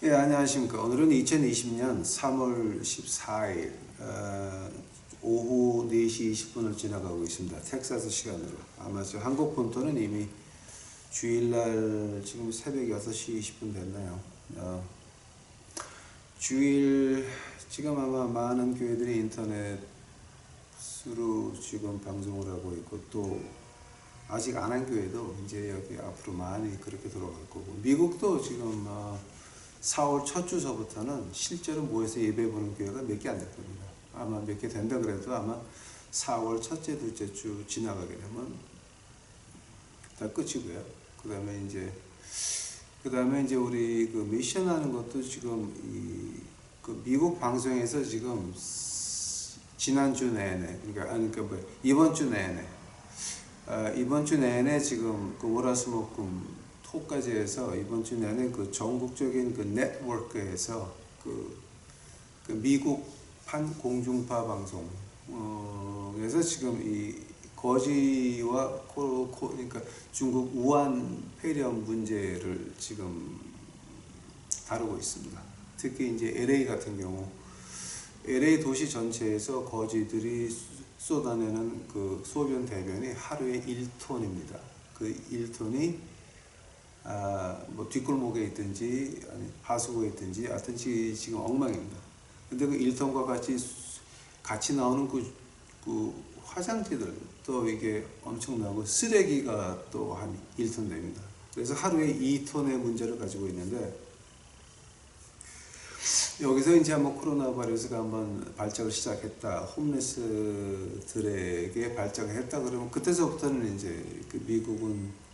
예, 안녕하십니까. 오늘은 2020년 3월 14일 오후 4시 20분을 지나가고 있습니다. 텍사스 시간으로. 아마 저 한국 본토는 이미 주일날 지금 새벽 6시 20분 됐나요? 주일 지금 아마 많은 교회들이 인터넷으로 지금 방송을 하고 있고, 또 아직 안 한 교회도 이제 여기 앞으로 많이 그렇게 돌아갈 거고, 미국도 지금 4월 첫 주서부터는 실제로 모여서 예배 보는 교회가 몇 개 안 될 겁니다. 아마 몇 개 된다 그래도 아마 4월 첫째, 둘째 주 지나가게 되면 다 끝이고요. 그 다음에 이제 우리 그 미션 하는 것도 지금 그 미국 방송에서 지금 지난주 내내, 그러니까 뭐 이번 주 내내 지금 그 월화수목금 토까지 해서 이번 주 내내 그 전국적인 그 네트워크에서 그 미국판 공중파 방송 그래서 지금 이 거지와 그러니까 중국 우한 폐렴 문제를 지금 다루고 있습니다. 특히 이제 LA 같은 경우 LA 도시 전체에서 거지들이 쏟아내는 그 소변 대변이 하루에 1톤입니다. 그 1톤이 뭐 뒷골목에 있든지 아니 하수구에 있든지 하여튼 지금 엉망입니다. 근데 그 1톤과 같이 나오는 그 화장지들 또 이게 엄청나고 쓰레기가 또 한 1톤 됩니다. 그래서 하루에 2톤의 문제를 가지고 있는데, 여기서 이제 한번 코로나 바이러스가 한번 발작을 시작했다, 홈레스들에게 발작을 했다 그러면 그때서부터는 이제 그 미국은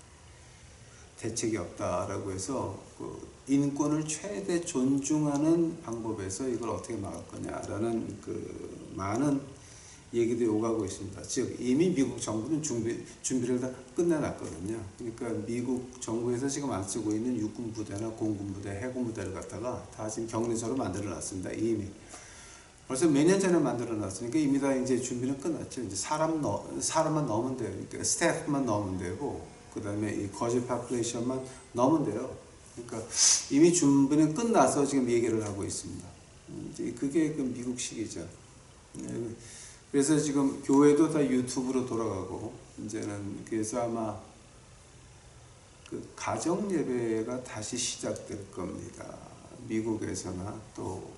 대책이 없다라고 해서 그 인권을 최대 존중하는 방법에서 이걸 어떻게 막을 거냐라는 그 많은 얘기들이 오가고 있습니다. 즉 이미 미국 정부는 준비를 다 끝내놨거든요. 그러니까 미국 정부에서 지금 안 쓰고 있는 육군 부대나 공군 부대, 해군 부대를 갖다가 다 지금 격리소로 만들어놨습니다. 이미 벌써 몇 년 전에 만들어놨으니까 이미 다 이제 준비는 끝났죠. 이제 사람만 넣으면 돼요. 그러니까 스태프만 넣으면 되고, 그 다음에 이 거짓 파플레이션만 넣으면 돼요. 그러니까 이미 준비는 끝나서 지금 얘기를 하고 있습니다. 이제 그게 그 미국식이죠. 그래서 지금 교회도 다 유튜브로 돌아가고, 이제는 그래서 아마 그 가정 예배가 다시 시작될 겁니다. 미국에서나 또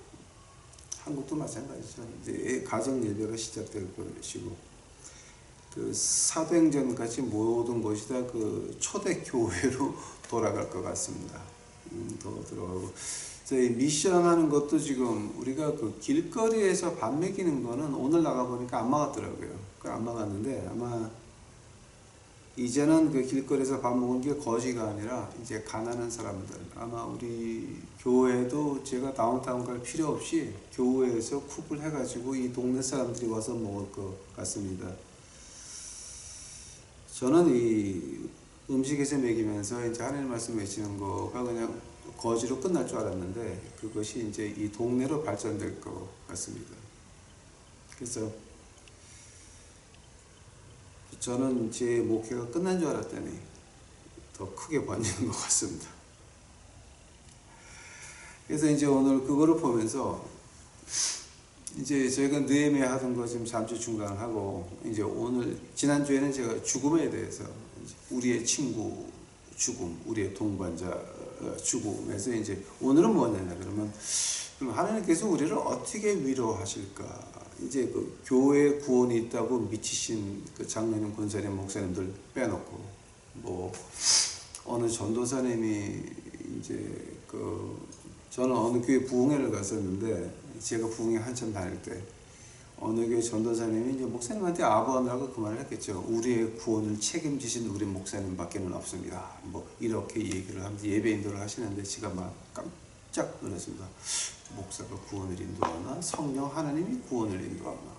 한국도 마찬가지죠. 이제 가정 예배가 시작될 것이고, 그 사도행전 같이 모든 것이 다 그 초대 교회로 돌아갈 것 같습니다. 더 들어가고, 저희 미션 하는 것도 지금 우리가 그 길거리에서 밥 먹이는 거는 오늘 나가 보니까 안 막았더라고요. 안 막았는데 아마 이제는 그 길거리에서 밥 먹는 게 거지가 아니라 이제 가난한 사람들, 아마 우리 교회도 제가 다운타운 갈 필요 없이 교회에서 쿡을 해가지고 이 동네 사람들이 와서 먹을 것 같습니다. 저는 이 음식에서 먹이면서 이제 하나님 말씀 외치는 거가 그냥 거지로 끝날 줄 알았는데, 그것이 이제 이 동네로 발전될 것 같습니다. 그래서 저는 제 목회가 끝난 줄 알았더니 더 크게 번지는 것 같습니다. 그래서 이제 오늘 그거를 보면서 이제 저희가 느헤미야 하던 거 지금 잠시 중단하고, 이제 오늘 지난주에는 제가 죽음에 대해서 우리의 친구 죽음, 우리의 동반자 죽음에서 이제 오늘은 뭐냐냐 그러면 하나님께서 우리를 어떻게 위로하실까? 이제 그 교회 구원이 있다고 미치신 그 장로님, 권사님, 목사님들 빼놓고, 뭐 어느 전도사님이 이제 저는 어느 교회 부흥회를 갔었는데, 제가 부흥회 한참 다닐 때 어느 교회 전도사님이 이제 목사님한테 아부하느라고 그 말을 했겠죠. 우리의 구원을 책임지신 우리 목사님밖에는 없습니다. 뭐 이렇게 얘기를 하면서 예배 인도를 하시는데 제가 막 깜짝 놀랐습니다. 목사가 구원을 인도하나? 성령 하나님이 구원을 인도하나?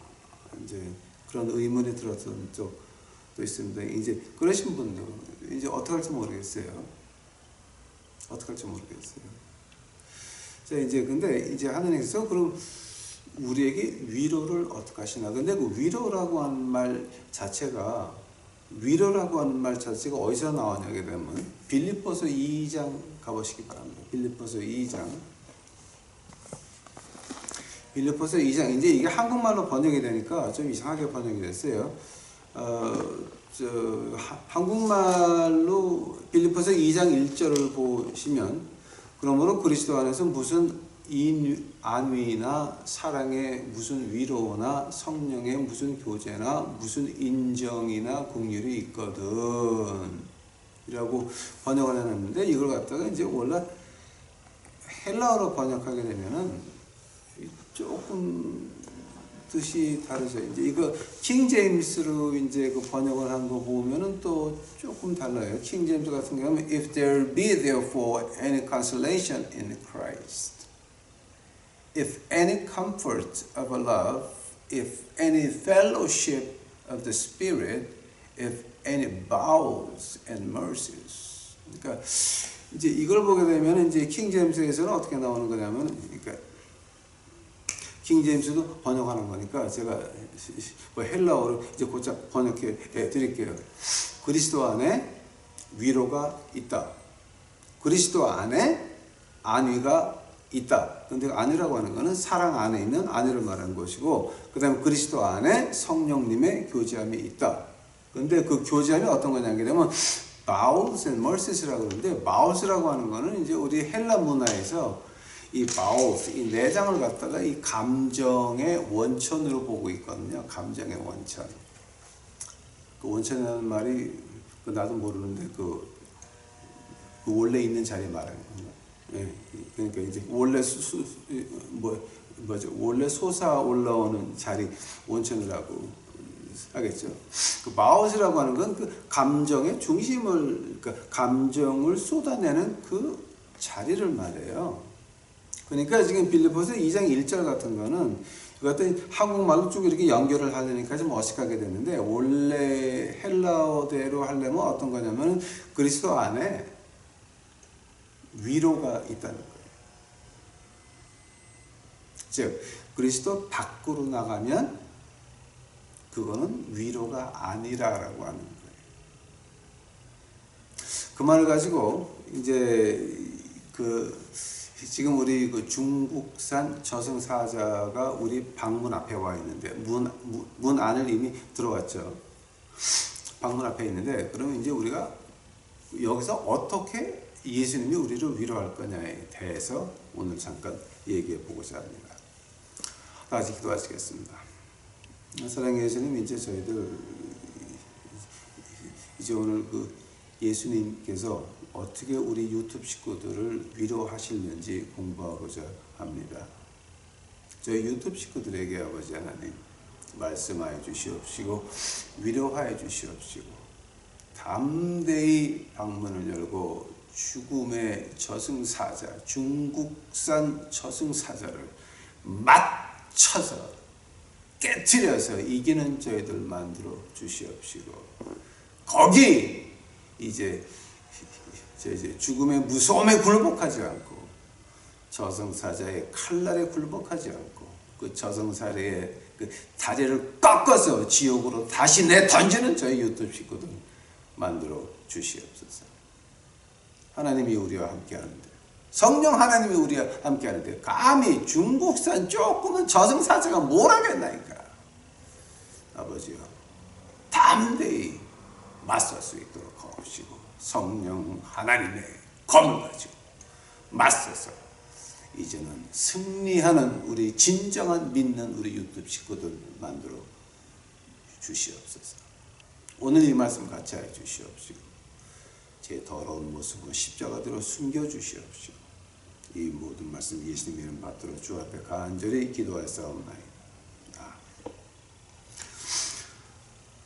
이제 그런 의문이 들었던 적도 있습니다. 이제 그러신 분들 이제 어떻게 할지 모르겠어요. 자, 이제 근데 이제 하나님께서 그럼 우리에게 위로를 어떻게 하시나? 근데 그 위로라고 하는 말 자체가 어디서 나왔냐게 되면 빌립보서 2장 가보시기 바랍니다. 빌립보서 2장 빌립보서 2장, 이제 이게 한국말로 번역이 되니까 좀 이상하게 번역이 됐어요. 한국말로 빌립보서 2장 1절을 보시면, 그러므로 그리스도 안에서 무슨 안위나 사랑의 무슨 위로나 성령의 무슨 교제나 무슨 인정이나 긍휼이 있거든 이라고 번역을 해놨는데, 이걸 갖다가 이제 원래 헬라어로 번역하게 되면은 조금 뜻이 다르죠. 이제 이거 킹 제임스로 이제 그 번역을 한 거 보면은 또 조금 달라요. 킹 제임스 같은 경우는 if there be therefore any consolation in Christ, if any comfort of a love, if any fellowship of the Spirit, if any bowels and mercies. 그러니까 이제 이걸 보게 되면 이제 킹 제임스에서는 어떻게 나오는 거냐면, 그러니까 킹 제임스도 번역하는 거니까 제가 뭐 헬라어로 이제 곧장 번역해 드릴게요. 그리스도 안에 위로가 있다. 그리스도 안에 안위가 있다. 근데 안위라고 하는 거는 사랑 안에 있는 안위를 말하는 것이고, 그 다음에 그리스도 안에 성령님의 교제함이 있다. 근데 그 교제함이 어떤 거냐게 되면 bowels and mercies라고 그러는데, bowels라고 하는 거는 이제 우리 헬라 문화에서 이 bowels, 이 내장을 갖다가 이 감정의 원천으로 보고 있거든요. 감정의 원천. 그 원천이라는 말이 나도 모르는데 그 원래 있는 자리 말하는 거예요. 예, 그러니까 이제 원래 원래 솟아 올라오는 자리 원천이라고 하겠죠. 그 마우스라고 하는 건 그 감정의 중심을, 그러니까 감정을 쏟아내는 그 자리를 말해요. 그러니까 지금 빌립보서 2장 1절 같은 거는 이것도 한국말로 쭉 이렇게 연결을 하려니까 좀 어색하게 됐는데, 원래 헬라어대로 하려면 어떤 거냐면 그리스도 안에 위로가 있다는 거예요. 즉 그리스도 밖으로 나가면 그거는 위로가 아니라라고 하는 거예요. 그 말을 가지고 이제 지금 우리 그 중국산 저승사자가 우리 방문 앞에 와 있는데, 문 안을 이미 들어왔죠. 방문 앞에 있는데, 그러면 이제 우리가 여기서 어떻게 예수님이 우리를 위로할 거냐에 대해서 오늘 잠깐 얘기해 보고자 합니다. 다 같이 기도하시겠습니다. 사랑의 예수님, 이제 저희들 이제 오늘 그 예수님께서 어떻게 우리 유튜브 식구들을 위로하시는지 공부하고자 합니다. 저희 유튜브 식구들에게 아버지 하나님 말씀하여 주시옵시고 위로하여 주시옵시고, 담대히 방문을 열고 죽음의 저승사자, 중국산 저승사자를 맞춰서 깨트려서 이기는 저희들 만들어 주시옵시고, 거기 이제 죽음의 무서움에 굴복하지 않고, 저승사자의 칼날에 굴복하지 않고, 그 저승사자의 그 다리를 꺾어서 지옥으로 다시 내던지는 저희 유튜브 식구들 만들어 주시옵소서. 하나님이 우리와 함께하는데, 성령 하나님이 우리와 함께하는데 감히 중국산 조그만 저승사자가 뭘 하겠나이까. 아버지여, 담대히 맞설 수 있도록 하옵시고, 성령 하나님의 검을 가지고 맞서서 이제는 승리하는 우리 진정한 믿는 우리 유튜브 식구들 만들어 주시옵소서. 오늘 이 말씀 같이 해 주시옵시고, 제 더러운 모습을 십자가대로 숨겨 주시옵시고, 이 모든 말씀 예수님의 이름 받들어 주 앞에 간절히 기도하사옵나이다.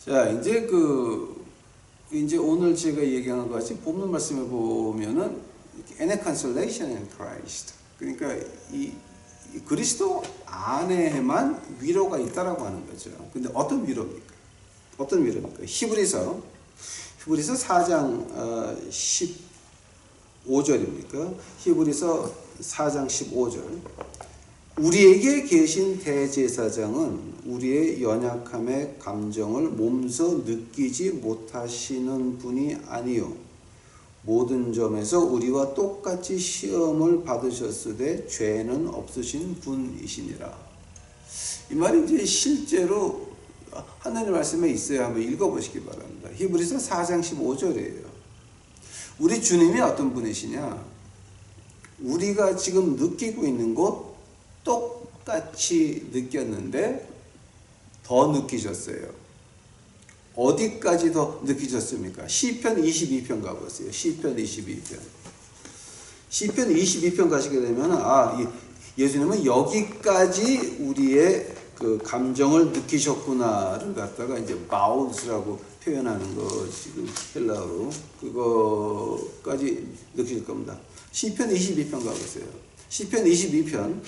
자, 이제 오늘 제가 얘기한 것 같이 본문 말씀을 보면은 any consolation in Christ, 그러니까 이 그리스도 안에만 위로가 있다라고 하는 거죠. 근데 어떤 위로입니까? 어떤 위로입니까? 히브리서 4장 15절입니까? 히브리서 4장 15절. 우리에게 계신 대제사장은 우리의 연약함의 감정을 몸소 느끼지 못하시는 분이 아니요, 모든 점에서 우리와 똑같이 시험을 받으셨으되 죄는 없으신 분이시니라. 이 말이 이제 실제로 하나님 말씀에 있어야 한번 읽어보시기 바랍니다. 히브리서 4장 15절이에요. 우리 주님이 어떤 분이시냐? 우리가 지금 느끼고 있는 것 똑같이 느꼈는데 더 느끼셨어요. 어디까지 더 느끼셨습니까? 시편 22편 가보세요. 시편 22편. 시편 22편 가시게 되면 예수님은 여기까지 우리의 그 감정을 느끼셨구나를 갖다가 이제 마우스라고 표현하는 거 지금 헬라어로 그거까지 느끼실 겁니다. 시편 22편 가보세요. 시편 22편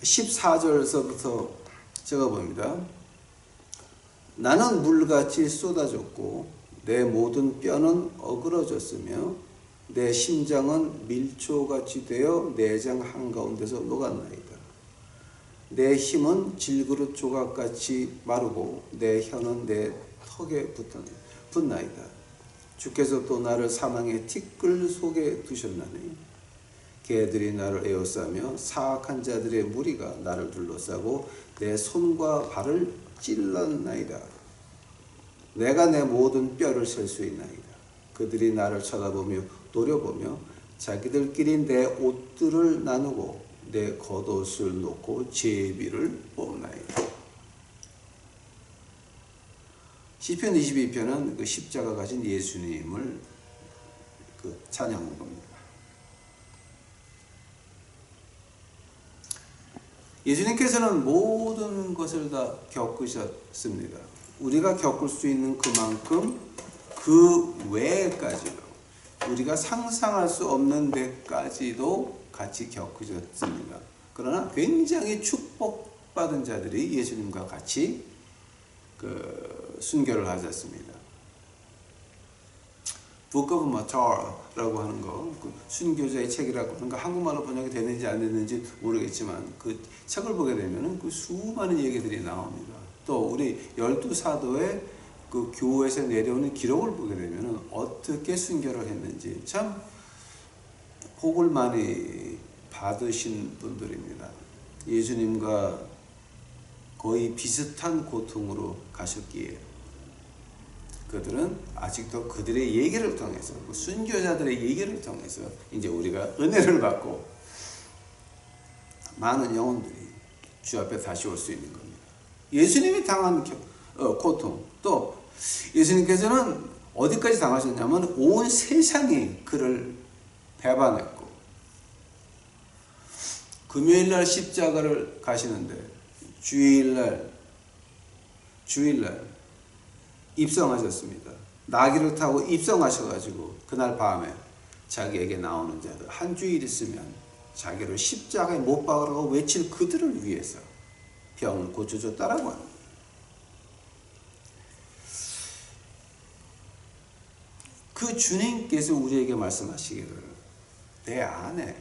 14절서부터 제가 봅니다. 나는 물같이 쏟아졌고 내 모든 뼈는 어그러졌으며 내 심장은 밀초같이 되어 내장 한가운데서 녹았나이다. 내 힘은 질그릇 조각같이 마르고 내 혀는 내 턱에 붙나이다. 주께서 또 나를 사망의 티끌 속에 두셨나니 개들이 나를 에워싸며 사악한 자들의 무리가 나를 둘러싸고 내 손과 발을 찔렀나이다. 내가 내 모든 뼈를 셀 수 있나이다. 그들이 나를 쳐다보며 노려보며 자기들끼리 내 옷들을 나누고 내 겉옷을 놓고 제비를 뽑나이다. 시편 22편은 그 십자가 가진 예수님을 찬양한 겁니다. 예수님께서는 모든 것을 다 겪으셨습니다. 우리가 겪을 수 있는 그만큼 그 외까지도 우리가 상상할 수 없는 데까지도 같이 겪으셨습니다. 그러나 굉장히 축복받은 자들이 예수님과 같이 순교를 하셨습니다. Book of Martyr라고 하는 거, 순교자의 책이라고 하는 거 한국말로 번역이 됐는지 안 됐는지 모르겠지만 그 책을 보게 되면 그 수많은 얘기들이 나옵니다. 또 우리 12사도의 그 교회에서 내려오는 기록을 보게 되면 어떻게 순교를 했는지 참 복을 많이 받으신 분들입니다. 예수님과 거의 비슷한 고통으로 가셨기에 그들은 아직도 그들의 얘기를 통해서 순교자들의 얘기를 통해서 이제 우리가 은혜를 받고 많은 영혼들이 주 앞에 다시 올 수 있는 겁니다. 예수님이 당한 고통, 또 예수님께서는 어디까지 당하셨냐면 온 세상이 그를 배반했고 금요일날 십자가를 가시는데 주일날 입성하셨습니다. 나귀를 타고 입성하셔가지고 그날 밤에 자기에게 나오는 자들 한 주일 있으면 자기를 십자가에 못 박으라고 외칠 그들을 위해서 병을 고쳐줬다라고 합니다. 그 주님께서 우리에게 말씀하시기를 내 안에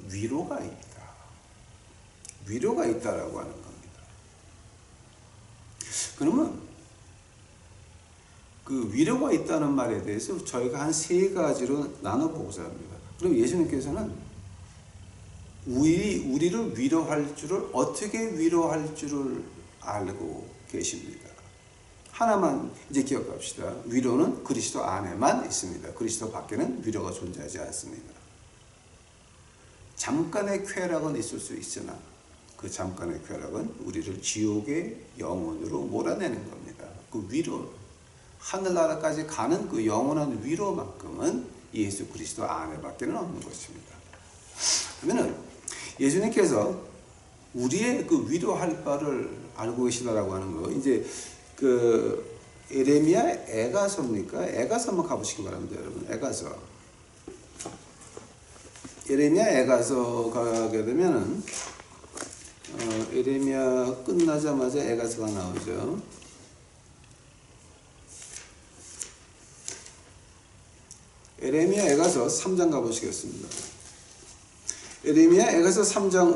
위로가 있다. 위로가 있다라고 하는 겁니다. 그러면 그 위로가 있다는 말에 대해서 저희가 한 세 가지로 나눠보고자 합니다. 그럼 예수님께서는 우리를 위로할 줄을 어떻게 위로할 줄을 알고 계십니다. 하나만 이제 기억합시다. 위로는 그리스도 안에만 있습니다. 그리스도 밖에는 위로가 존재하지 않습니다. 잠깐의 쾌락은 있을 수 있으나 그 잠깐의 쾌락은 우리를 지옥의 영혼으로 몰아내는 겁니다. 그 위로, 하늘나라까지 가는 그 영원한 위로만큼은 예수 그리스도 안에밖에는 없는 것입니다. 그러면 예수님께서 우리의 그 위로할 바를 알고 계시다라고 하는 거, 이제 그 에레미야 에가서입니까? 에가서 한번 가보시기 바랍니다, 여러분. 에가서. 에레미야 에가서 가게 되면은 에레미야 끝나자마자 에가서가 나오죠. 에레미야 에가서 3장 가보시겠습니다. 에레미야 에가서 3장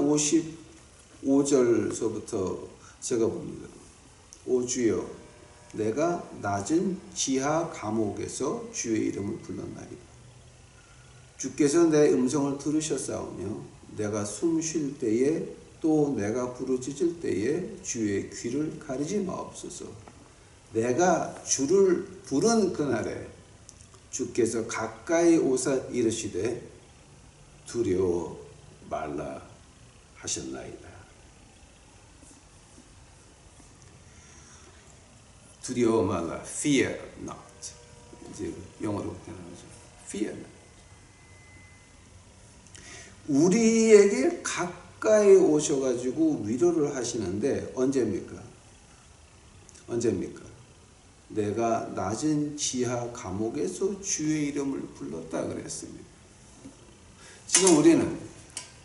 55절서부터 제가 봅니다. 오 주여, 내가 낮은 지하 감옥에서 주의 이름을 불렀나이다. 주께서 내 음성을 들으셨사오며 내가 숨 쉴 때에 또 내가 부르짖을 때에 주의 귀를 가리지 마옵소서. 내가 주를 부른 그날에 주께서 가까이 오사 이르시되 두려워 말라 하셨나이다. 두려워 말라, fear not. 이제 영어로 표현하죠. fear not. 우리에게 가까이 오셔가지고 위로를 하시는데 언제입니까? 언제입니까? 내가 낮은 지하 감옥에서 주의 이름을 불렀다 그랬습니다. 지금 우리는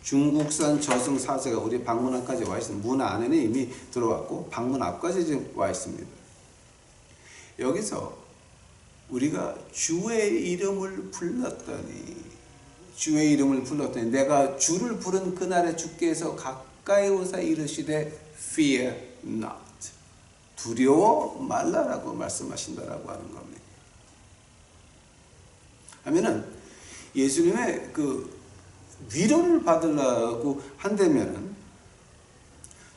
중국산 저승사자가 우리 방문 앞까지 와 있습니다. 문 안에는 이미 들어왔고 방문 앞까지 지금 와 있습니다. 여기서 우리가 주의 이름을 불렀더니 내가 주를 부른 그날에 주께서 가까이 오사 이르시되 fear not. 두려워 말라라고 말씀하신다라고 하는 겁니다. 하면은 예수님의 그 위로를 받으려고 한다면은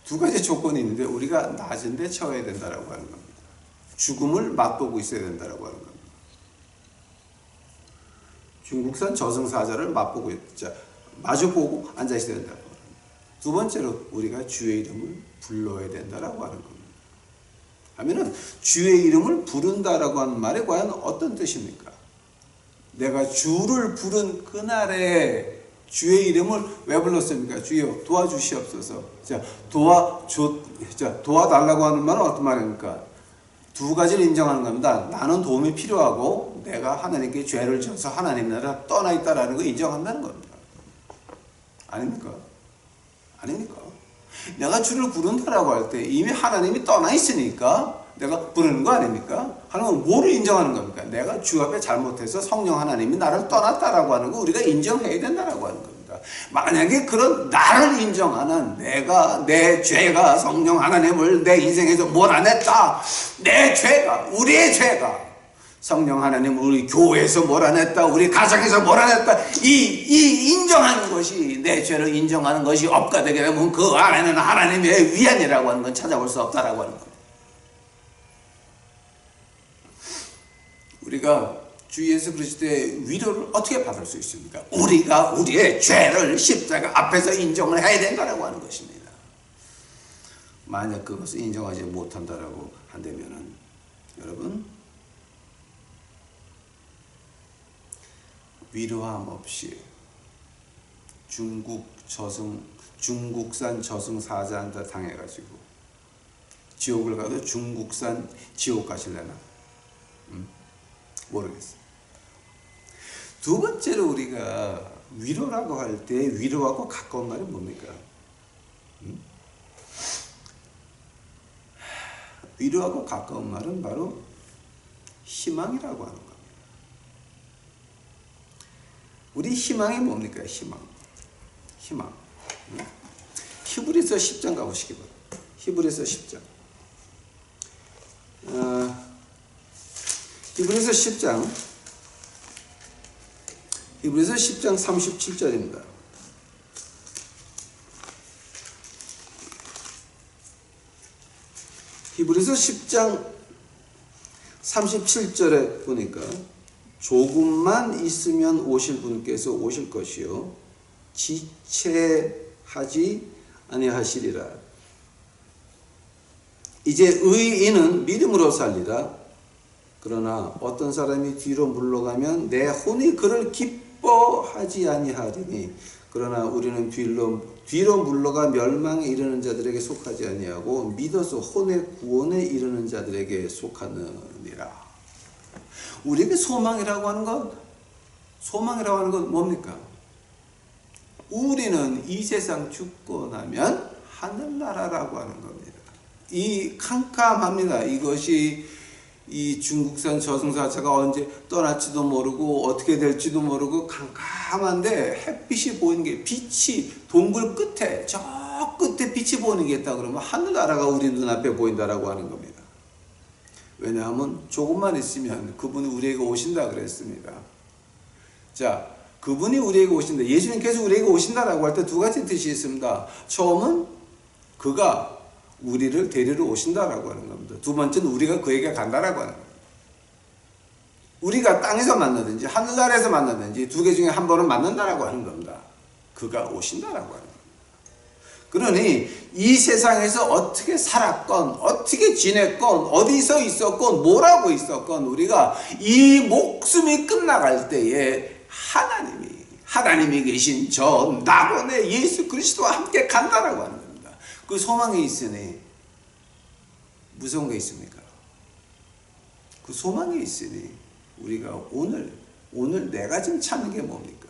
두 가지 조건이 있는데 우리가 낮은 데 처해야 된다라고 하는 겁니다. 죽음을 맛보고 있어야 된다라고 하는 겁니다. 중국산 저승사자를 맛보고 있자 마주보고 앉아 있어야 된다고 합니다. 두 번째로 우리가 주의 이름을 불러야 된다라고 하는 겁니다. 하면은 주의 이름을 부른다라고 하는 말이 과연 어떤 뜻입니까? 내가 주를 부른 그날에 주의 이름을 왜 불렀습니까? 주여 도와주시옵소서. 자, 도와달라고 하는 말은 어떤 말입니까? 두 가지를 인정하는 겁니다. 나는 도움이 필요하고 내가 하나님께 죄를 져서 하나님 나라 떠나 있다라는 걸 인정한다는 겁니다. 아닙니까? 아닙니까? 내가 주를 부른다라고 할 때 이미 하나님이 떠나 있으니까 내가 부르는 거 아닙니까? 하나님은 뭐를 인정하는 겁니까? 내가 주 앞에 잘못해서 성령 하나님이 나를 떠났다라고 하는 거 우리가 인정해야 된다라고 하는 겁니다. 만약에 그런 나를 인정하는 내 죄가 성령 하나님을 내 인생에서 몰아냈다. 내 죄가, 우리의 죄가 성령 하나님 우리 교회에서 몰아냈다. 우리 가정에서 몰아냈다. 이 인정하는 것이 내 죄를 인정하는 것이 없게 되게 되면 그 안에는 하나님의 위안이라고 하는 건 찾아볼 수 없다라고 하는 겁니다. 우리가 주 예수 그리스도의 위로를 어떻게 받을 수 있습니까? 우리가 우리의 죄를 십자가 앞에서 인정을 해야 된다라고 하는 것입니다. 만약 그것을 인정하지 못한다라고 한다면은 여러분 위로함 없이 중국산 저승사자한테 당해가지고 지옥을 가도 중국산 지옥 가실래나? 모르겠어요. 두 번째로 우리가 위로라고 할 때 위로하고 가까운 말이 뭡니까? 위로하고 가까운 말은 바로 희망이라고 하는 겁니다. 우리 희망이 뭡니까? 희망. 히브리서 10장 가보시기 바랍니다. 히브리서 10장. 히브리서 10장 37절입니다. 히브리서 10장 37절에 보니까 조금만 있으면 오실 분께서 오실 것이요 지체하지 아니하시리라. 이제 의인은 믿음으로 살리라. 그러나 어떤 사람이 뒤로 물러가면 내 혼이 그를 기뻐하지 아니하리니 그러나 우리는 뒤로 물러가 멸망에 이르는 자들에게 속하지 아니하고 믿어서 혼의 구원에 이르는 자들에게 속하느니라. 우리에게 소망이라고 하는 건 뭡니까? 우리는 이 세상 죽고 나면 하늘나라라고 하는 겁니다. 이 캄캄합니다. 이것이 이 중국산 저승사자가 언제 떠날지도 모르고 어떻게 될지도 모르고 캄캄한데 햇빛이 보이는 게 빛이 동굴 끝에 저 끝에 빛이 보이는 게 있다 그러면 하늘나라가 우리 눈앞에 보인다라고 하는 겁니다. 왜냐하면 조금만 있으면 그분이 우리에게 오신다 그랬습니다. 자, 그분이 우리에게 오신다. 예수님께서 우리에게 오신다라고 할 때 두 가지 뜻이 있습니다. 처음은 그가 우리를 데리러 오신다라고 하는 겁니다. 두 번째는 우리가 그에게 간다라고 하는 겁니다. 우리가 땅에서 만나든지 하늘나라에서 만나든지 두 개 중에 한 번은 만난다라고 하는 겁니다. 그가 오신다라고 하는 겁니다. 그러니 이 세상에서 어떻게 살았건 어떻게 지냈건 어디서 있었건 뭐라고 있었건 우리가 이 목숨이 끝나갈 때에 하나님이 계신 저 낙원의 예수 그리스도와 함께 간다라고 하는 겁니다. 그 소망이 있으니 무서운 게 있습니까? 그 소망이 있으니 우리가 오늘 내가 지금 찾는 게 뭡니까?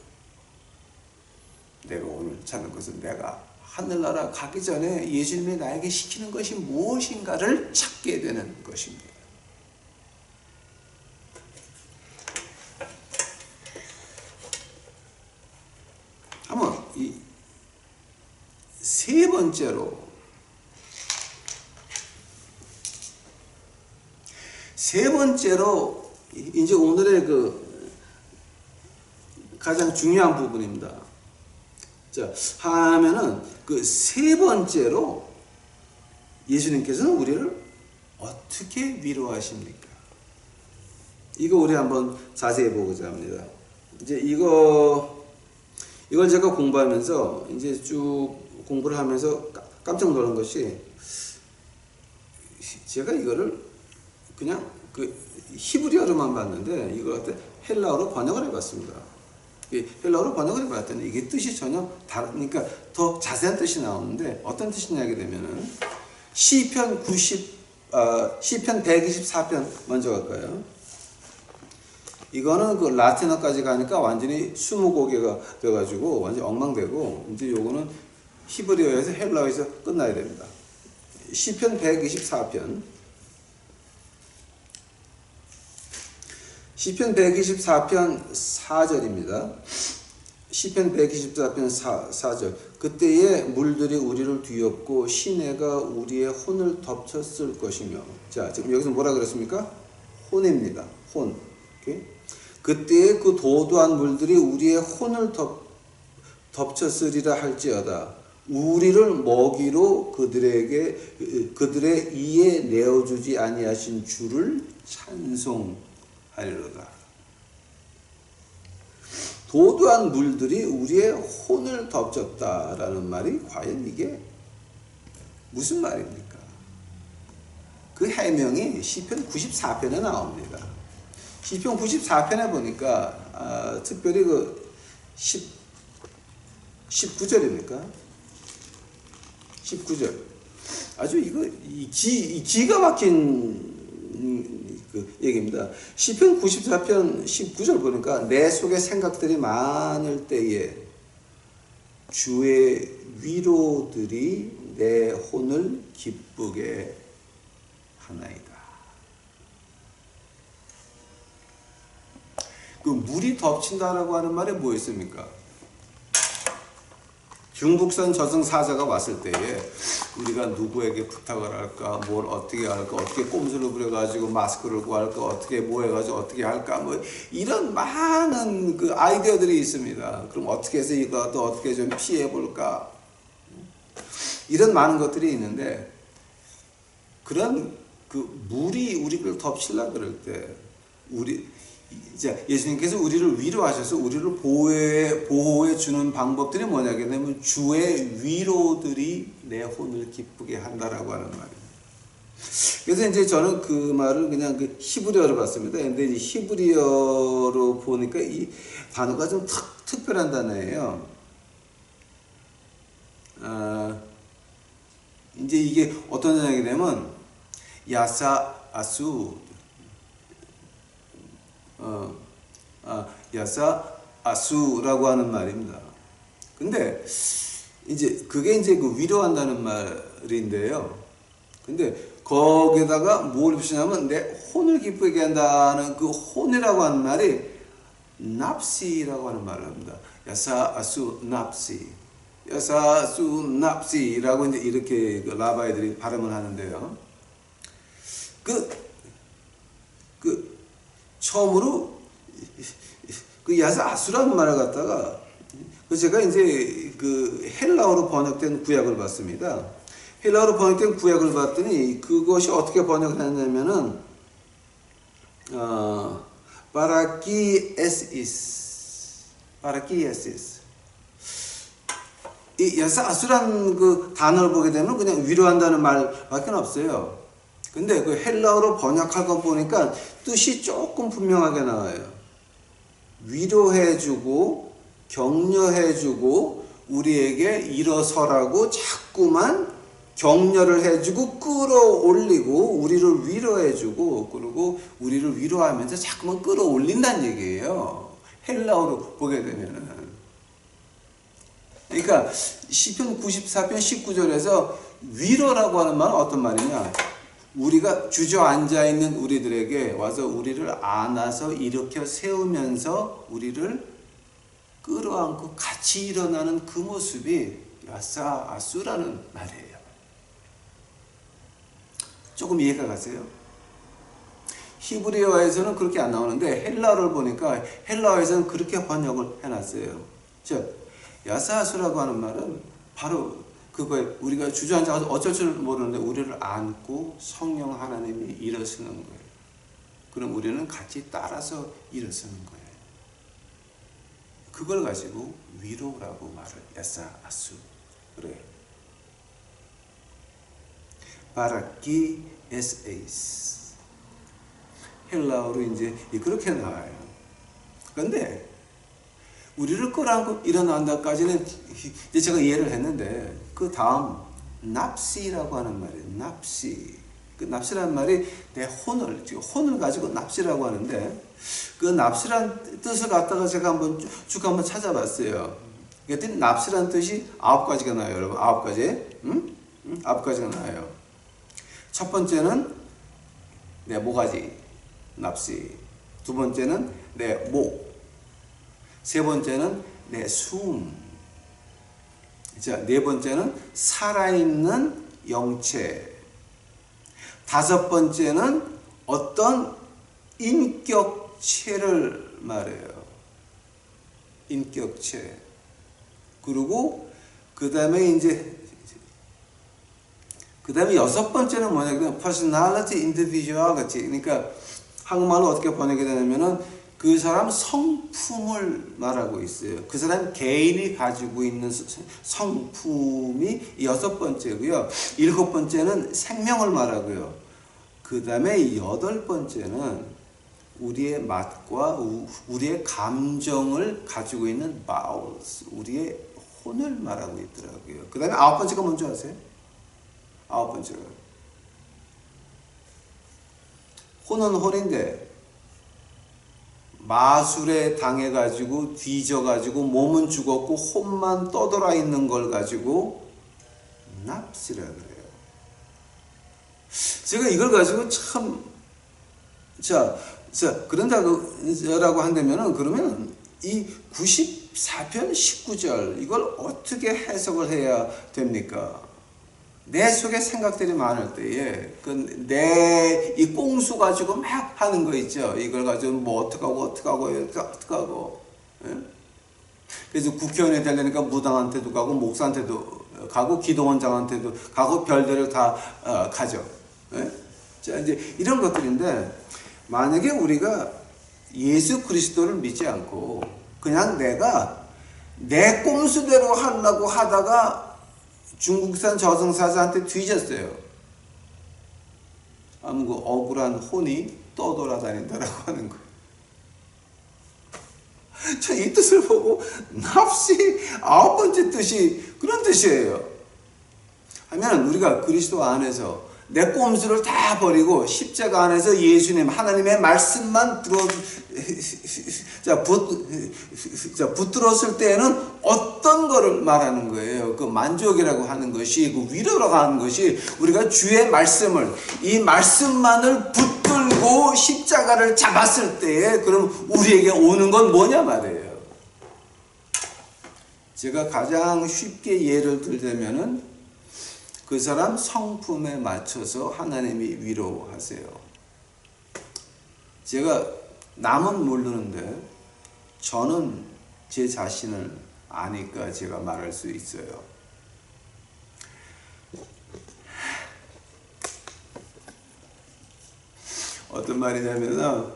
내가 오늘 찾는 것은 내가 하늘나라 가기 전에 예수님이 나에게 시키는 것이 무엇인가를 찾게 되는 것입니다. 한번 이 세 번째로 이제 오늘의 그 가장 중요한 부분입니다. 자, 하면은 그 세 번째로 예수님께서는 우리를 어떻게 위로하십니까? 이거 우리 한번 자세히 보고자 합니다. 이제 이걸 제가 공부하면서 이제 쭉 공부를 하면서 깜짝 놀란 것이 제가 이거를 그냥 그 히브리어로만 봤는데 이걸 갖다 헬라어로 번역을 해봤습니다. 헬라어로 번역을 해봤더니 이게 뜻이 전혀 그러니까 더 자세한 뜻이 나오는데 어떤 뜻이냐 하게 되면은 시편 124편 먼저 갈까요? 이거는 그 라틴어까지 가니까 완전히 20곡이가 돼가지고 완전히 엉망되고 이제 요거는 히브리어에서 헬라어에서 끝나야 됩니다. 시편 124편 시편 124편 4절입니다. 시편 124편 4절 그때에 물들이 우리를 뒤엎고 시내가 우리의 혼을 덮쳤을 것이며 자 지금 여기서 뭐라 그랬습니까? 혼입니다. 혼. 오케이? 그때에 그 도도한 물들이 우리의 혼을 덮쳤으리라 할지어다 우리를 먹이로 그들의 이에 내어주지 아니하신 주를 찬송하리로다. 도도한 물들이 우리의 혼을 덮쳤다라는 말이 과연 이게 무슨 말입니까? 그 해명이 시편 94편에 나옵니다. 시편 94편에 보니까 특별히 그 19절입니까? 19절 아주 이거 기가 막힌 그 얘기입니다. 시편 94편 19절 보니까 내 속에 생각들이 많을 때에 주의 위로들이 내 혼을 기쁘게 하나이다. 그 물이 덮친다라고 하는 말에 뭐였습니까? 중북선 저승사자가 왔을 때에 우리가 누구에게 부탁을 할까, 뭘 어떻게 할까, 어떻게 꼼수를 부려가지고 마스크를 구할까, 어떻게 뭐 해가지고 어떻게 할까, 뭐 이런 많은 그 아이디어들이 있습니다. 그럼 어떻게 해서 이것도 어떻게 좀 피해볼까, 이런 많은 것들이 있는데 그런 그 물이 우리를 덮치려 그럴 때 예수님께서 우리를 위로하셔서 우리를 보호해 주는 방법들이 뭐냐면 주의 위로들이 내 혼을 기쁘게 한다라고 하는 말입니다. 그래서 이제 저는 그 말을 그냥 그 히브리어로 봤습니다. 근데 이 히브리어로 보니까 이 단어가 좀 특별한 단어예요. 이제 이게 어떤 단어이게 되면 야사 아수 야사 아수라고 하는 말입니다. 근데 이제 그게 이제 그 위로한다는 말인데요. 근데 거기다가 뭘 붙이냐면 내 혼을 기쁘게 한다는 그 혼이라고 하는 말이 납시라고 하는 말을 합니다. 야사 아수 납시. 야사 아수 납시라고 이제 이렇게 그 라바이들이 발음을 하는데요. 처음으로 그 야사아수라는 말을 갖다가 그 제가 이제 그 헬라어로 번역된 구약을 봤습니다. 헬라어로 번역된 구약을 봤더니 그것이 어떻게 번역을 했냐면은 바라키에시스. 이 야사아수라는 그 단어를 보게 되면 그냥 위로한다는 말밖에 없어요. 근데 그 헬라어로 번역할 거 보니까 뜻이 조금 분명하게 나와요. 위로해주고 격려해주고 우리에게 일어서라고 자꾸만 격려를 해주고 끌어올리고 우리를 위로해주고 그리고 우리를 위로하면서 자꾸만 끌어올린다는 얘기예요. 헬라어로 보게 되면은. 그러니까 시편 94편 19절에서 위로라고 하는 말은 어떤 말이냐? 우리가 주저앉아 있는 우리들에게 와서 우리를 안아서 일으켜 세우면서 우리를 끌어안고 같이 일어나는 그 모습이 야사아수라는 말이에요. 조금 이해가 가세요? 히브리어에서는 그렇게 안 나오는데 헬라어를 보니까 헬라어에서는 그렇게 번역을 해놨어요. 즉 야사아수라고 하는 말은 바로 그거에 우리가 주저앉아서 어쩔 줄 모르는데 우리를 안고 성령 하나님이 일어서는 거예요. 그럼 우리는 같이 따라서 일어서는 거예요. 그걸 가지고 위로라고 말을 야사아수 그래요. 바라키에시스 헬라어로 이제 그렇게 나와요. 그런데 우리를 끌어안고 일어난다까지는 이제 제가 이해를 했는데 그 다음 납시라고 하는 말이에요. 납시. 그 납시라는 말이 내 혼을 가지고 납시라고 하는데 그 납시라는 뜻을 갖다가 제가 한번 쭉 한번 찾아봤어요. 그랬더니 납시라는 뜻이 9가지가 나와요, 여러분. 9가지. 9가지가 나와요. 첫 번째는 내 모가지, 납시. 두 번째는 내 목. 세 번째는 내 숨. 자, 네 번째는 살아있는 영체. 다섯 번째는 어떤 인격체를 말해요. 인격체. 그리고 그 다음에 여섯 번째는 뭐냐면 personality, individuality. 그러니까 한국말로 어떻게 번역이 되냐면은 그 사람 성품을 말하고 있어요. 그 사람 개인이 가지고 있는 성품이 여섯 번째고요. 일곱 번째는 생명을 말하고요. 그 다음에 여덟 번째는 우리의 맛과 우리의 감정을 가지고 있는 bowels, 우리의 혼을 말하고 있더라고요. 그 다음에 아홉 번째가 뭔지 아세요? 아홉 번째가 혼은 혼인데 마술에 당해가지고 뒤져가지고 몸은 죽었고 혼만 떠돌아 있는 걸 가지고 납시라 그래요. 제가 이걸 가지고 참 그런다고 한다면은 그러면 이 94편 19절 이걸 어떻게 해석을 해야 됩니까? 내 속에 생각들이 많을 때에 내 이 꽁수 가지고 막 하는 거 있죠. 이걸 가지고 뭐 어떡하고 예? 그래서 국회의원이 되려니까 무당한테도 가고 목사한테도 가고 기도원장한테도 가고 별대로 다 가죠. 예? 자, 이제 이런 것들인데 만약에 우리가 예수 그리스도를 믿지 않고 그냥 내가 내 꼼수대로 하려고 하다가 중국산 저승사자한테 뒤졌어요. 아무 억울한 혼이 떠돌아다닌다라고 하는 거예요. 저 이 뜻을 보고 납시 아홉 번째 뜻이 그런 뜻이에요. 하면 우리가 그리스도 안에서 내 꼼수를 다 버리고 십자가 안에서 예수님 하나님의 말씀만 붙들었을 때에는 어떤 거를 말하는 거예요. 그 만족이라고 하는 것이 그 위로라고 하는 것이 우리가 주의 말씀을 이 말씀만을 붙들고 십자가를 잡았을 때에 그럼 우리에게 오는 건 뭐냐 말이에요. 제가 가장 쉽게 예를 들자면은 그 사람 성품에 맞춰서 하나님이 위로하세요. 제가 남은 모르는데 저는 제 자신을 아니까 제가 말할 수 있어요. 어떤 말이냐면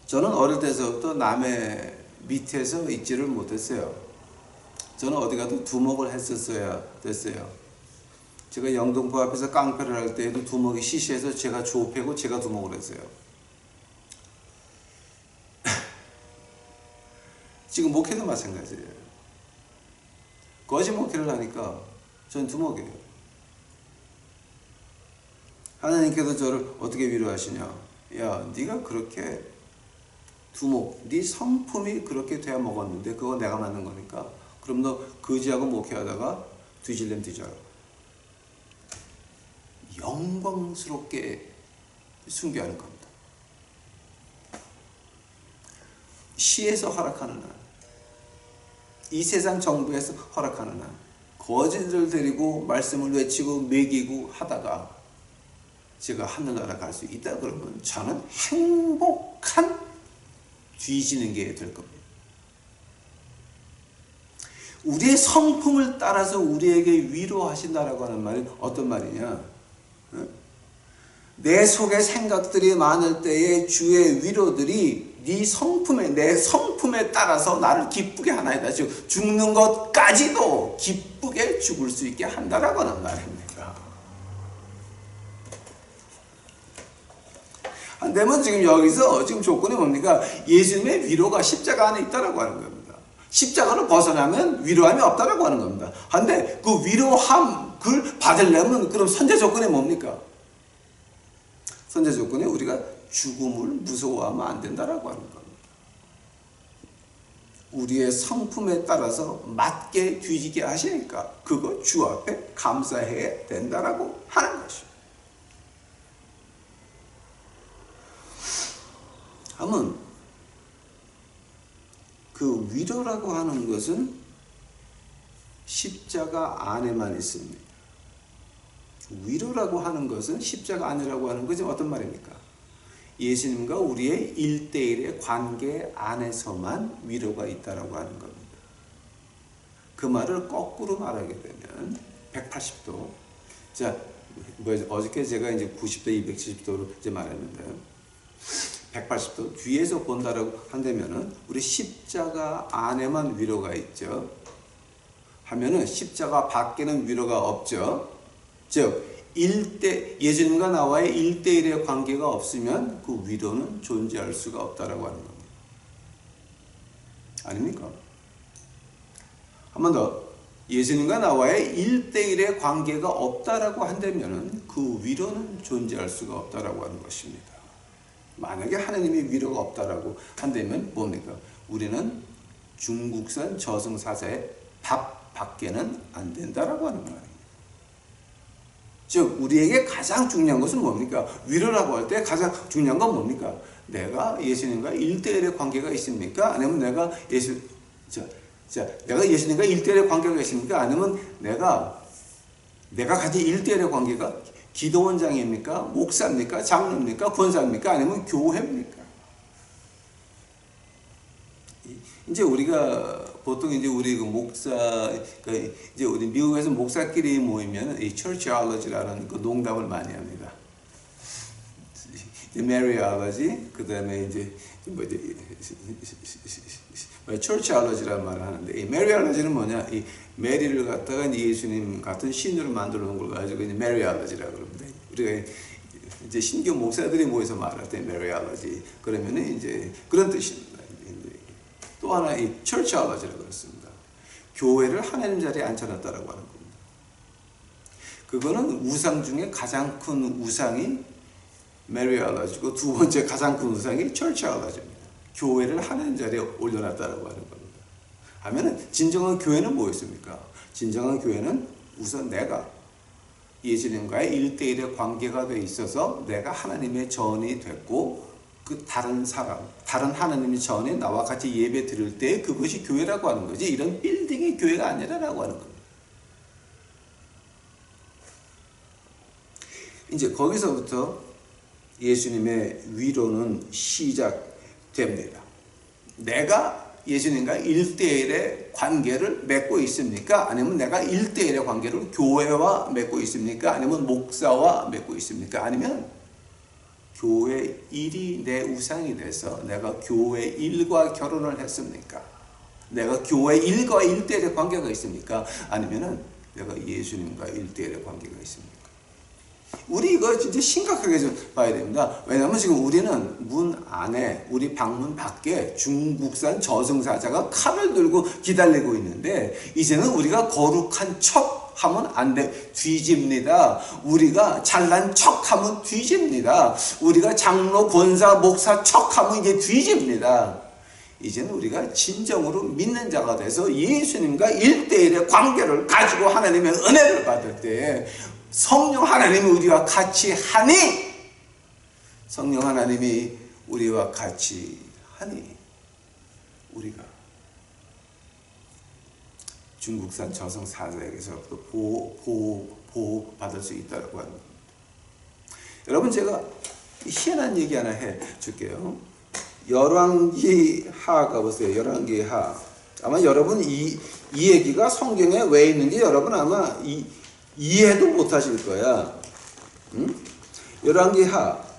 저는 어릴 때서부터 남의 밑에서 있지를 못했어요. 저는 어디 가도 두목을 했었어야 됐어요. 제가 영등포 앞에서 깡패를 할 때에도 두목이 시시해서 제가 조패고 제가 두목을 했어요. 지금 목회도 마찬가지예요. 거짓 목회를 하니까 전 두목이에요. 하나님께서 저를 어떻게 위로하시냐? 야, 네가 그렇게 두목, 네 성품이 그렇게 돼야 먹었는데 그거 내가 만든 거니까 그럼 너 거지하고 목회하다가 뒤질래면 뒤져라. 영광스럽게 순교하는 겁니다. 시에서 허락하는 한, 이 세상 정부에서 허락하는 한, 거지들을 데리고 말씀을 외치고 먹이고 하다가 제가 하늘나라 갈 수 있다 그러면 저는 행복한 뒤지는 게 될 겁니다. 우리의 성품을 따라서 우리에게 위로하신다라고 하는 말은 어떤 말이냐? 내 속에 생각들이 많을 때에 주의 위로들이 네 성품에, 내 성품에 따라서 나를 기쁘게 하나이다. 즉 죽는 것까지도 기쁘게 죽을 수 있게 한다라고 하는 말입니다. 안 되면 지금 여기서 지금 조건이 뭡니까? 예수님의 위로가 십자가 안에 있다라고 하는 겁니다. 십자가를 벗어나면 위로함이 없다라고 하는 겁니다. 그런데 그 위로함을 받으려면 그럼 선제 조건이 뭡니까? 선제 조건이 우리가 죽음을 무서워하면 안 된다라고 하는 겁니다. 우리의 성품에 따라서 맞게 뒤지게 하시니까 그거 주 앞에 감사해야 된다라고 하는 것입니다. 하면 그 위로라고 하는 것은 십자가 안에만 있습니다. 위로라고 하는 것은 십자가 안이라고 하는 것은 어떤 말입니까? 예수님과 우리의 1대1의 관계 안에서만 위로가 있다라고 하는 겁니다. 그 말을 거꾸로 말하게 되면 180도. 자, 어저께 제가 이제 90도, 270도로 이제 말했는데요. 180도 뒤에서 본다라고 한다면은 우리 십자가 안에만 위로가 있죠. 하면은 십자가 밖에는 위로가 없죠. 즉 예수님과 나와의 1대1의 관계가 없으면 그 위로는 존재할 수가 없다라고 하는 겁니다. 아닙니까? 한 번 더. 예수님과 나와의 1대1의 관계가 없다라고 한다면은 그 위로는 존재할 수가 없다라고 하는 것입니다. 만약에 하나님의 위로가 없다라고 한다면 뭡니까? 우리는 중국산 저승사자의 밥 밖에는 안 된다라고 하는 말입니다. 즉 우리에게 가장 중요한 것은 뭡니까? 위로라고 할 때 가장 중요한 건 뭡니까? 내가 예수님과 1대1의 관계가 있습니까? 아니면 내가 내가 예수님과 1대1의 관계가 있습니까? 아니면 내가 가진 1대1의 관계가 기도원장입니까? 목사입니까? 장로입니까? 권사입니까? 아니면 교회입니까? 이제 우리가 보통 이제 우리 그 목사, 그러니까 이제 우리 미국에서 목사끼리 모이면 이 churchology라는 그 농담을 많이 합니다. Mariology, 그 다음에 이제 churchology라는 말을 하는데 이 Mariology는 뭐냐? 이 메리를 갖다가 예수님 같은 신으로 만들어 놓은 걸 가지고 이제 Mariology라고 그럽니다. 우리가 이제 신교 목사들이 모여서 말할 때 Mariology 그러면은 이제 그런 뜻입니다. 또 하나 이 churchology라고 했습니다. 교회를 하나님 자리에 앉혀놨다라고 하는 겁니다. 그거는 우상 중에 가장 큰 우상이 Mariology고 두 번째 가장 큰 우상이 churchology입니다. 교회를 하나님 자리에 올려놨다라고 하는 겁니다. 하면은 진정한 교회는 뭐였습니까? 진정한 교회는 우선 내가 예수님과의 1대1의 관계가 돼 있어서 내가 하나님의 전이 됐고 그 다른 사람, 다른 하나님의 전에 나와 같이 예배 드릴 때 그것이 교회라고 하는 거지 이런 빌딩이 교회가 아니라라고 하는 겁니다. 이제 거기서부터 예수님의 위로는 됩니다. 내가 예수님과 1대1의 관계를 맺고 있습니까? 아니면 내가 1대1의 관계를 교회와 맺고 있습니까? 아니면 목사와 맺고 있습니까? 아니면 교회 일이 내 우상이 돼서 내가 교회 일과 결혼을 했습니까? 내가 교회 일과 1대1의 관계가 있습니까? 아니면은 내가 예수님과 1대1의 관계가 있습니까? 우리 이거 진짜 심각하게 좀 봐야 됩니다. 왜냐하면 지금 우리는 문 안에, 우리 방문 밖에 중국산 저승사자가 칼을 들고 기다리고 있는데, 이제는 우리가 거룩한 척 하면 안 돼. 뒤집니다. 우리가 잘난 척 하면 뒤집니다. 우리가 장로, 권사, 목사 척 하면 이게 뒤집니다. 이제는 우리가 진정으로 믿는 자가 돼서 예수님과 1대1의 관계를 가지고 하나님의 은혜를 받을 때 성령 하나님이 우리와 같이 하니, 성령 하나님이 우리와 같이 하니 우리가 중국산 저승사자에게서부터 보호 받을 수 있다고 하는 겁니다. 여러분, 제가 희한한 얘기 하나 해 줄게요. 열왕기하 가보세요. 열왕기하. 아마 여러분 이 얘기가 성경에 왜 있는지 여러분 아마 이해도 못 하실 거야. 응? 열왕기하.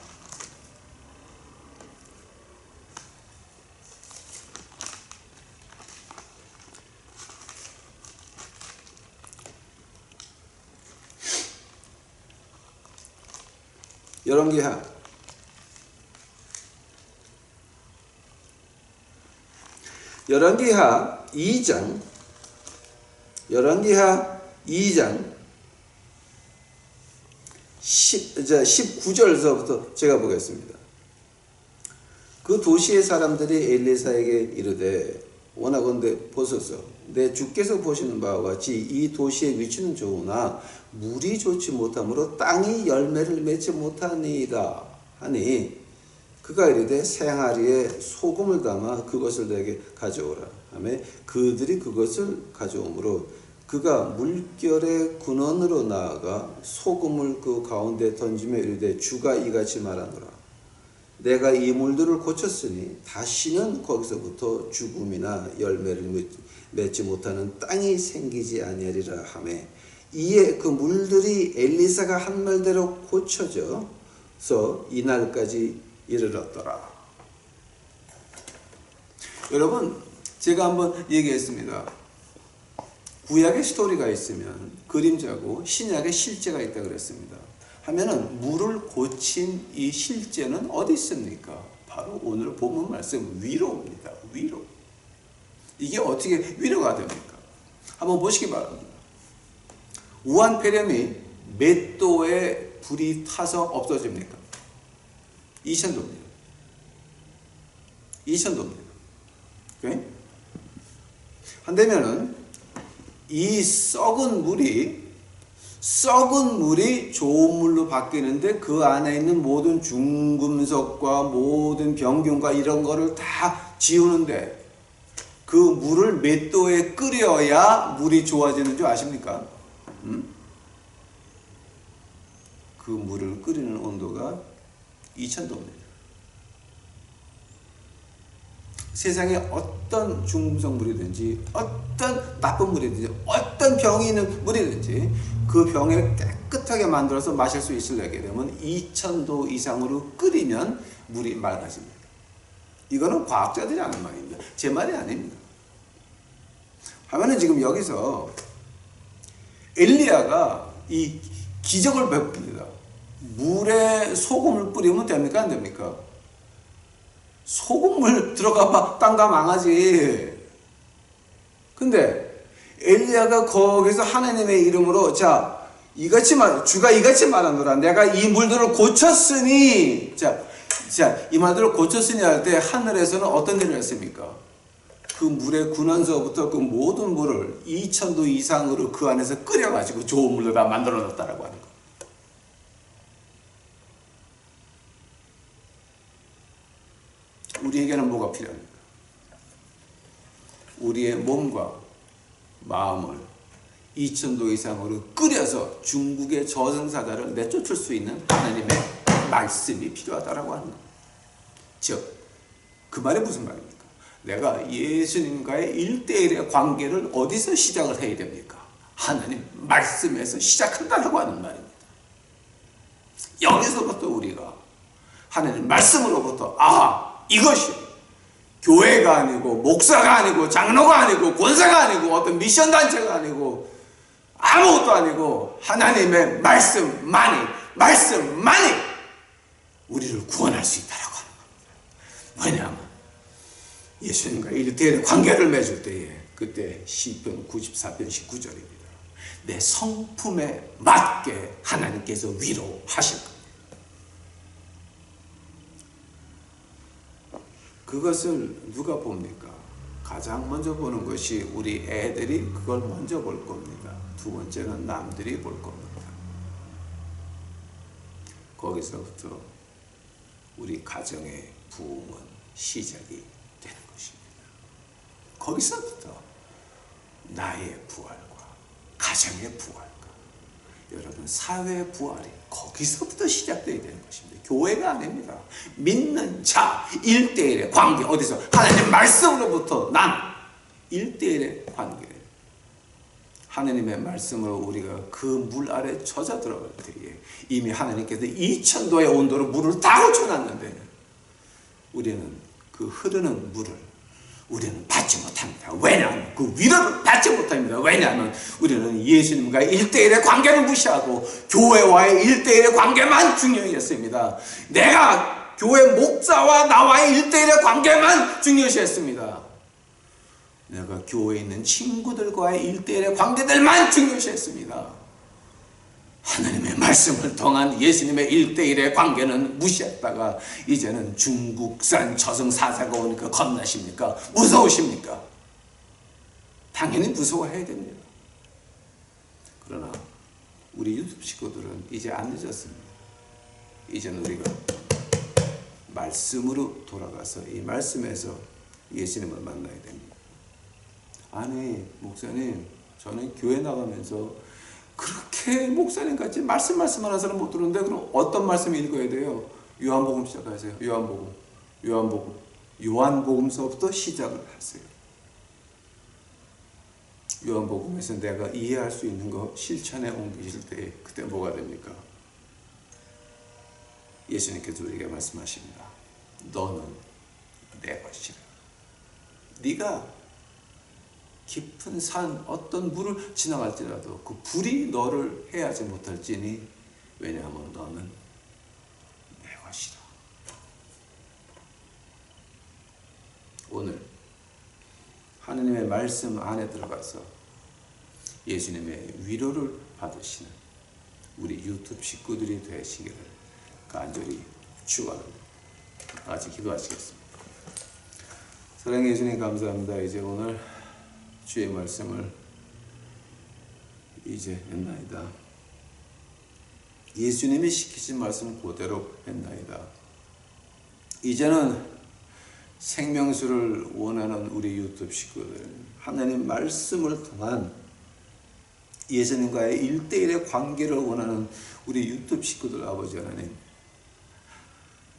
열왕기하. 열왕기하 2장. 열왕기하 2장 19절서부터 제가 보겠습니다. 그 도시의 사람들이 엘리사에게 이르되, 원하건대 보소서, 내 주께서 보시는 바와 같이 이 도시의 위치는 좋으나 물이 좋지 못하므로 땅이 열매를 맺지 못하니이다 하니, 그가 이르되 생아리에 소금을 담아 그것을 내게 가져오라 하며 그들이 그것을 가져오므로 그가 물결의 근원으로 나아가 소금을 그 가운데 던지며 이르되, 주가 이같이 말하노라. 내가 이 물들을 고쳤으니 다시는 거기서부터 죽음이나 열매를 맺지 못하는 땅이 생기지 아니하리라 하며, 이에 그 물들이 엘리사가 한 말대로 고쳐져서 이날까지 이르렀더라. 여러분, 제가 한번 얘기했습니다. 구약의 스토리가 있으면 그림자고 신약의 실제가 있다 그랬습니다. 하면은 물을 고친 이 실제는 어디 있습니까? 바로 오늘 본문 말씀 위로입니다. 위로. 이게 어떻게 위로가 됩니까? 한번 보시기 바랍니다. 우한폐렴이 몇 도에 불이 타서 없어집니까? 2000도입니다. 2000도입니다. 오케이? 한다면은 이 썩은 물이 좋은 물로 바뀌는데 그 안에 있는 모든 중금속과 모든 병균과 이런 거를 다 지우는데 그 물을 몇 도에 끓여야 물이 좋아지는 줄 아십니까? 그 물을 끓이는 온도가 2000도입니다. 세상에 어떤 중금속 물이든지 어떤 나쁜 물이든지 어떤 병이 있는 물이든지 그 병을 깨끗하게 만들어서 마실 수 있으려게 되면 2000도 이상으로 끓이면 물이 맑아집니다. 이거는 과학자들이 하는 말입니다. 제 말이 아닙니다. 하면은 지금 여기서 엘리야가 이 기적을 베풉니다. 물에 소금을 뿌리면 됩니까? 안 됩니까? 소금물 들어가면 땅가 망하지. 근데 엘리야가 거기서 하나님의 이름으로 주가 이같이 말하노라. 내가 이 물들을 고쳤으니, 이 말들을 고쳤으니 할 때 하늘에서는 어떤 일을 했습니까? 그 물의 군원서부터 그 모든 물을 2000도 이상으로 그 안에서 끓여가지고 좋은 물로 다 만들어놨다라고 하는 거예요. 우리에게는 뭐가 필요합니까? 우리의 몸과 마음을 2000도 이상으로 끓여서 중국의 저승사자를 내쫓을 수 있는 하나님의 말씀이 필요하다라고 하는 거예요. 즉 그 말이 무슨 말입니까? 내가 예수님과의 1대1의 관계를 어디서 시작을 해야 됩니까? 하나님 말씀에서 시작한다고 하는 말입니다. 여기서부터 우리가 하나님 말씀으로부터 이것이 교회가 아니고 목사가 아니고 장로가 아니고 권사가 아니고 어떤 미션 단체가 아니고 아무것도 아니고 하나님의 말씀만이 우리를 구원할 수 있다라고 하는 겁니다. 왜냐하면 예수님과 1대1의 관계를 맺을 때에 그때 시편 94편 19절입니다. 내 성품에 맞게 하나님께서 위로하실 겁니다. 그것을 누가 봅니까? 가장 먼저 보는 것이 우리 애들이 그걸 먼저 볼 겁니다. 두 번째는 남들이 볼 겁니다. 거기서부터 우리 가정의 부흥은 시작이 되는 것입니다. 거기서부터 나의 부활과 가정의 부활과 여러분 사회의 부활이 거기서부터 시작되어야 되는 것입니다. 교회가 아닙니다. 믿는 자 1대1의 관계. 어디서? 하나님 말씀으로부터 난 1대1의 관계. 하나님의 말씀으로 우리가 그 물 아래 젖어 들어갈 때에 이미 하나님께서 2000도의 온도로 물을 다 고쳐놨는데 우리는 그 흐르는 물을 우리는 받지 못합니다. 왜냐하면 그 위로를 받지 못합니다. 왜냐하면 우리는 예수님과 1대1의 관계를 무시하고 교회와의 1대1의 관계만 중요했습니다. 내가 교회 목사와 나와의 1대1의 관계만 중요시했습니다. 내가 교회에 있는 친구들과의 1대1의 관계들만 중요시했습니다. 하나님의 말씀을 통한 예수님의 1대1의 관계는 무시했다가 이제는 중국산 저승사자가 오니까 겁나십니까? 무서우십니까? 당연히 무서워해야 됩니다. 그러나 우리 유튜브 식구들은 이제 안 늦었습니다. 이제는 우리가 말씀으로 돌아가서 이 말씀에서 예수님을 만나야 됩니다. 아니 목사님, 저는 교회 나가면서 그렇게 목사님같이 말씀하는 사람 못 들었는데 그럼 어떤 말씀 읽어야 돼요? 요한복음 시작하세요. 요한복음서부터 시작을 하세요. 요한복음에서 내가 이해할 수 있는 거 실천에 옮기실 때 그때 뭐가 됩니까? 예수님께서 우리에게 말씀하십니다. 너는 내 것이라. 네가 깊은 산 어떤 물을 지나갈지라도 그 불이 너를 해하지 못할지니 왜냐하면 너는 내 것이라. 오늘 하느님의 말씀 안에 들어가서 예수님의 위로를 받으시는 우리 유튜브 식구들이 되시기를 간절히 축원합니다. 같이 기도하시겠습니다. 사랑해 예수님 감사합니다. 이제 오늘 주의 말씀을 이제 했나이다. 예수님이 시키신 말씀 그대로 했나이다. 이제는 생명수를 원하는 우리 유튜브 식구들, 하나님 말씀을 통한 예수님과의 1대1의 관계를 원하는 우리 유튜브 식구들 아버지 하나님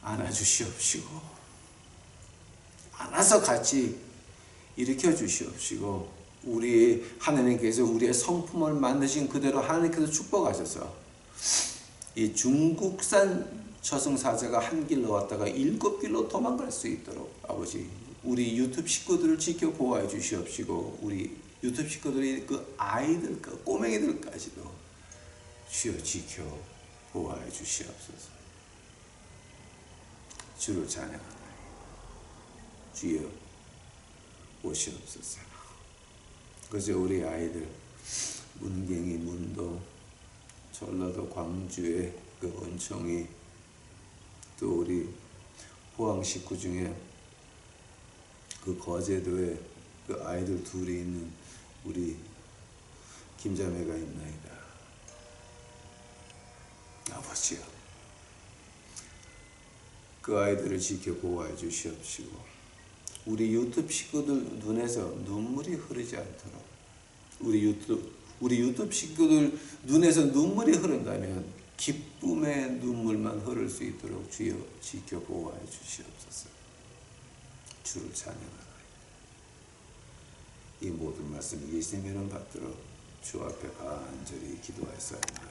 안아주시옵시고 안아서 같이 일으켜 주시옵시고 우리 하나님께서 우리의 성품을 만드신 그대로 하나님께서 축복하셔서 이 중국산 저승사자가 한 길로 왔다가 7길로 도망갈 수 있도록 아버지 우리 유튜브 식구들을 지켜 보호해 주시옵시고 우리 유튜브 식구들이 그 아이들, 그 꼬맹이들까지도 주여 지켜 보호해 주시옵소서. 주를 찬양하나이다. 주여 오시옵소서. 그저 우리 아이들 문경이, 문도, 전라도 광주의 그 은총이 또 우리 포항 식구 중에 그 거제도에 그 아이들 둘이 있는 우리 김자매가 있나이다. 아버지여 그 아이들을 지켜 보호해 주시옵시고 우리 유튜브 식구들 눈에서 눈물이 흐르지 않도록 우리 유튜브 식구들 눈에서 눈물이 흐른다면 기쁨의 눈물만 흐를 수 있도록 주여 지켜 보호해 주시옵소서. 주를 찬양하라. 이 모든 말씀이 예수님의 이름 받들어 주 앞에 간절히 기도하였사옵나이다.